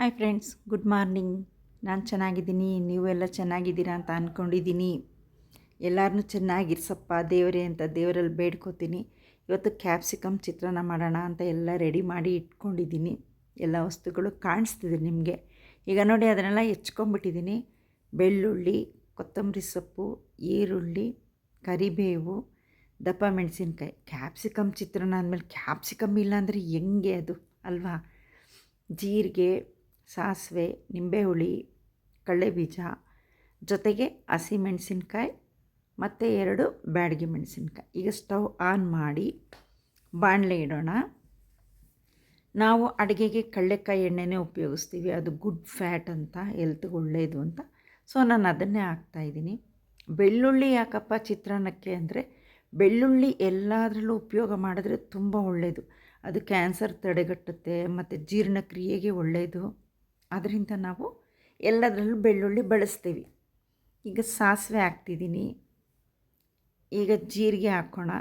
Hi friends, good morning. ನಾನು ಚೆನ್ನಾಗಿದ್ದೀನಿ, ನೀವೆಲ್ಲ ಚೆನ್ನಾಗಿದ್ದೀರಾ ಅಂತ ಅಂದ್ಕೊಂಡಿದ್ದೀನಿ. ಎಲ್ಲರನ್ನೂ ಚೆನ್ನಾಗಿರ್ಸಪ್ಪ ದೇವರೇ ಅಂತ ದೇವರಲ್ಲಿ ಬೇಡ್ಕೋತೀನಿ. ಇವತ್ತು ಕ್ಯಾಪ್ಸಿಕಮ್ ಚಿತ್ರಾನ್ನ ಮಾಡೋಣ ಅಂತ ಎಲ್ಲ ರೆಡಿ ಮಾಡಿ ಇಟ್ಕೊಂಡಿದ್ದೀನಿ. ಎಲ್ಲ ವಸ್ತುಗಳು ಕಾಣಿಸ್ತಿದೆ ನಿಮಗೆ. ಈಗ ನೋಡಿ, ಅದನ್ನೆಲ್ಲ ಹೆಚ್ಕೊಂಬಿಟ್ಟಿದ್ದೀನಿ. ಬೆಳ್ಳುಳ್ಳಿ, ಕೊತ್ತಂಬರಿ ಸೊಪ್ಪು, ಈರುಳ್ಳಿ, ಕರಿಬೇವು, ದಪ್ಪ ಮೆಣಸಿನ್ಕಾಯಿ. ಕ್ಯಾಪ್ಸಿಕಮ್ ಚಿತ್ರಾನ್ನ ಅಂದಮೇಲೆ ಕ್ಯಾಪ್ಸಿಕಮ್ ಇಲ್ಲ ಅಂದರೆ ಹೆಂಗೆ ಅದು ಅಲ್ವಾ. ಜೀರಿಗೆ, ಸಾಸಿವೆ, ನಿಂಬೆಹುಳಿ, ಕಡಲೆಬೀಜ, ಜೊತೆಗೆ ಹಸಿಮೆಣಸಿನ್ಕಾಯಿ ಮತ್ತು 2 ಬ್ಯಾಡಗಿ ಮೆಣಸಿನ್ಕಾಯಿ. ಈಗ ಸ್ಟವ್ ಆನ್ ಮಾಡಿ ಬಾಣಲೆ ಇಡೋಣ. ನಾವು ಅಡುಗೆಗೆ ಕಡಲೆಕಾಯಿ ಎಣ್ಣೆನೇ ಉಪಯೋಗಿಸ್ತೀವಿ, ಅದು ಗುಡ್ ಫ್ಯಾಟ್ ಅಂತ, ಹೆಲ್ತ್ಗೆ ಒಳ್ಳೆಯದು ಅಂತ. ಸೊ ನಾನು ಅದನ್ನೇ ಹಾಕ್ತಾಯಿದ್ದೀನಿ. ಬೆಳ್ಳುಳ್ಳಿ ಯಾಕಪ್ಪ ಚಿತ್ರಾನ್ನಕ್ಕೆ ಅಂದರೆ, ಬೆಳ್ಳುಳ್ಳಿ ಎಲ್ಲದರಲ್ಲೂ ಉಪಯೋಗ ಮಾಡಿದ್ರೆ ತುಂಬ ಒಳ್ಳೆಯದು. ಅದು ಕ್ಯಾನ್ಸರ್ ತಡೆಗಟ್ಟುತ್ತೆ ಮತ್ತು ಜೀರ್ಣಕ್ರಿಯೆಗೆ ಒಳ್ಳೆಯದು. ಅದರಿಂದ ನಾವು ಎಲ್ಲದರಲ್ಲೂ ಬೆಳ್ಳುಳ್ಳಿ ಬಳಸ್ತೀವಿ. ಈಗ ಸಾಸಿವೆ ಹಾಕ್ತಿದ್ದೀನಿ. ಈಗ ಜೀರಿಗೆ ಹಾಕೋಣ.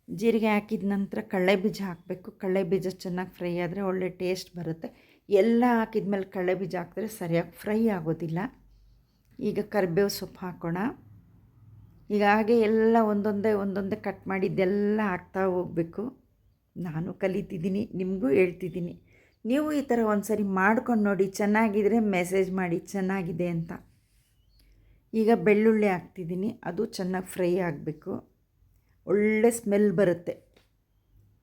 ಜೀರಿಗೆ ಹಾಕಿದ ನಂತರ ಕಡಲೆಬೀಜ ಹಾಕಬೇಕು. ಕಡಲೆಬೀಜ ಚೆನ್ನಾಗಿ ಫ್ರೈ ಆದರೆ ಒಳ್ಳೆ ಟೇಸ್ಟ್ ಬರುತ್ತೆ. ಎಲ್ಲ ಹಾಕಿದ ಮೇಲೆ ಕಡಲೆಬೀಜ ಹಾಕಿದ್ರೆ ಸರಿಯಾಗಿ ಫ್ರೈ ಆಗೋದಿಲ್ಲ. ಈಗ ಕರಿಬೇವು ಸೊಪ್ಪು ಹಾಕೋಣ. ಈಗ ಹಾಗೆ ಎಲ್ಲ ಒಂದೊಂದೇ ಕಟ್ ಮಾಡಿದ್ದೆಲ್ಲ ಹಾಕ್ತಾ ಹೋಗಬೇಕು. ನಾನು ಕಲಿತಿದ್ದೀನಿ, ನಿಮಗೂ ಹೇಳ್ತಿದ್ದೀನಿ. ನೀವು ಈ ಥರ ಒಂದು ಸರಿ ಮಾಡ್ಕೊಂಡು ನೋಡಿ, ಚೆನ್ನಾಗಿದ್ದರೆ ಮೆಸೇಜ್ ಮಾಡಿ ಚೆನ್ನಾಗಿದೆ ಅಂತ. ಈಗ ಬೆಳ್ಳುಳ್ಳಿ ಹಾಕ್ತಿದ್ದೀನಿ, ಅದು ಚೆನ್ನಾಗಿ ಫ್ರೈ ಆಗಬೇಕು, ಒಳ್ಳೆ ಸ್ಮೆಲ್ ಬರುತ್ತೆ.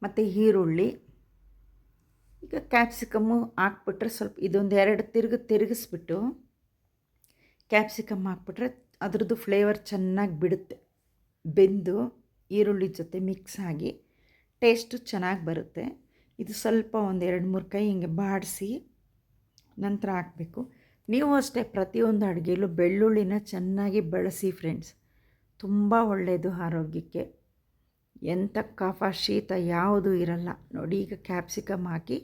ಮತ್ತು ಈರುಳ್ಳಿ, ಈಗ ಕ್ಯಾಪ್ಸಿಕಮ್ಮು ಹಾಕ್ಬಿಟ್ರೆ ಸ್ವಲ್ಪ ಇದೊಂದು 2 ತಿರುಗಿಸ್ಬಿಟ್ಟು ಕ್ಯಾಪ್ಸಿಕಮ್ ಹಾಕ್ಬಿಟ್ರೆ ಅದ್ರದ್ದು ಫ್ಲೇವರ್ ಚೆನ್ನಾಗಿ ಬಿಡುತ್ತೆ. ಬೆಂದು ಈರುಳ್ಳಿ ಜೊತೆ ಮಿಕ್ಸ್ ಆಗಿ ಟೇಸ್ಟು ಚೆನ್ನಾಗಿ ಬರುತ್ತೆ. ಇದು ಸ್ವಲ್ಪ ಒಂದು 2-3 ಕೈ ಹಿಂಗೆ ಬಾಡಿಸಿ ನಂತರ ಹಾಕಬೇಕು. ನೀವು ಅಷ್ಟೇ ಪ್ರತಿಯೊಂದು ಅಡುಗೆಯಲ್ಲೂ ಬೆಳ್ಳುಳ್ಳಿನ ಚೆನ್ನಾಗಿ ಬಳಸಿ ಫ್ರೆಂಡ್ಸ್. ತುಂಬ ಒಳ್ಳೆಯದು ಆರೋಗ್ಯಕ್ಕೆ. ಎಂಥ ಕಫ ಶೀತ ಯಾವುದೂ ಇರಲ್ಲ. ನೋಡಿ, ಈಗ ಕ್ಯಾಪ್ಸಿಕಮ್ ಹಾಕಿ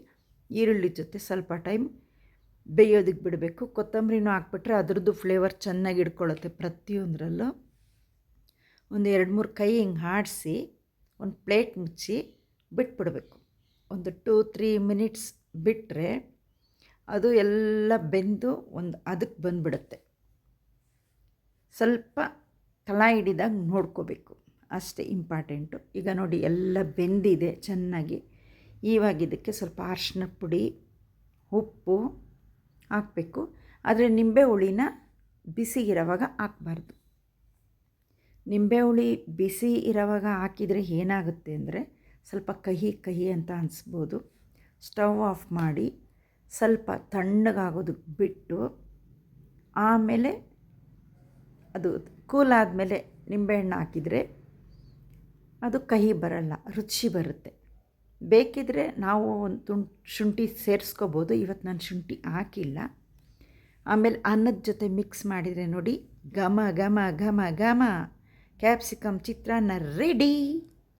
ಈರುಳ್ಳಿ ಜೊತೆ ಸ್ವಲ್ಪ ಟೈಮ್ ಬೇಯೋದಕ್ಕೆ ಬಿಡಬೇಕು. ಕೊತ್ತಂಬರಿನೂ ಹಾಕ್ಬಿಟ್ರೆ ಅದ್ರದ್ದು ಫ್ಲೇವರ್ ಚೆನ್ನಾಗಿ ಹಿಡ್ಕೊಳ್ಳುತ್ತೆ ಪ್ರತಿಯೊಂದರಲ್ಲೂ. ಒಂದು 2-3 ಕೈ ಹಿಂಗೆ ಆಡಿಸಿ ಒಂದು ಪ್ಲೇಟ್ ಮುಚ್ಚಿ ಬಿಟ್ಬಿಡಬೇಕು. ಒಂದು 2-3 ಮಿನಿಟ್ಸ್ ಬಿಟ್ಟರೆ ಅದು ಎಲ್ಲ ಬೆಂದು ಒಂದು ಅದಕ್ಕೆ ಬಂದುಬಿಡುತ್ತೆ. ಸ್ವಲ್ಪ ತಳ ಹಿಡಿದಾಗ ನೋಡ್ಕೋಬೇಕು, ಅಷ್ಟೇ ಇಂಪಾರ್ಟೆಂಟು. ಈಗ ನೋಡಿ, ಎಲ್ಲ ಬೆಂದಿದೆ ಚೆನ್ನಾಗಿ. ಇವಾಗ ಇದಕ್ಕೆ ಸ್ವಲ್ಪ ಅರಿಶಿನ ಪುಡಿ, ಉಪ್ಪು ಹಾಕಬೇಕು. ಆದರೆ ನಿಂಬೆ ಹುಳಿನ ಬಿಸಿ ಇರೋವಾಗ ಹಾಕಬಾರ್ದು. ನಿಂಬೆ ಹುಳಿ ಬಿಸಿ ಇರೋವಾಗ ಹಾಕಿದರೆ ಏನಾಗುತ್ತೆ ಅಂದರೆ ಸ್ವಲ್ಪ ಕಹಿ ಅಂತ ಅನಿಸ್ಬೋದು. ಸ್ಟವ್ ಆಫ್ ಮಾಡಿ ಸ್ವಲ್ಪ ತಣ್ಣಗಾಗೋದಕ್ಕೆ ಬಿಟ್ಟು ಆಮೇಲೆ ಅದು ಕೂಲ್ ಆದಮೇಲೆ ನಿಂಬೆಹಣ್ಣು ಹಾಕಿದರೆ ಅದು ಕಹಿ ಬರಲ್ಲ, ರುಚಿ ಬರುತ್ತೆ. ಬೇಕಿದ್ದರೆ ನಾವು ಒಂದು ತುಂಡು ಶುಂಠಿ ಸೇರಿಸ್ಕೋಬೋದು. ಇವತ್ತು ನಾನು ಶುಂಠಿ ಹಾಕಿಲ್ಲ. ಆಮೇಲೆ ಅನ್ನದ ಜೊತೆ ಮಿಕ್ಸ್ ಮಾಡಿದರೆ ನೋಡಿ, ಘಮ ಘಮ ಘಮ ಘಮ ಕ್ಯಾಪ್ಸಿಕಮ್ ಚಿತ್ರಾನ್ನ ರೆಡಿ.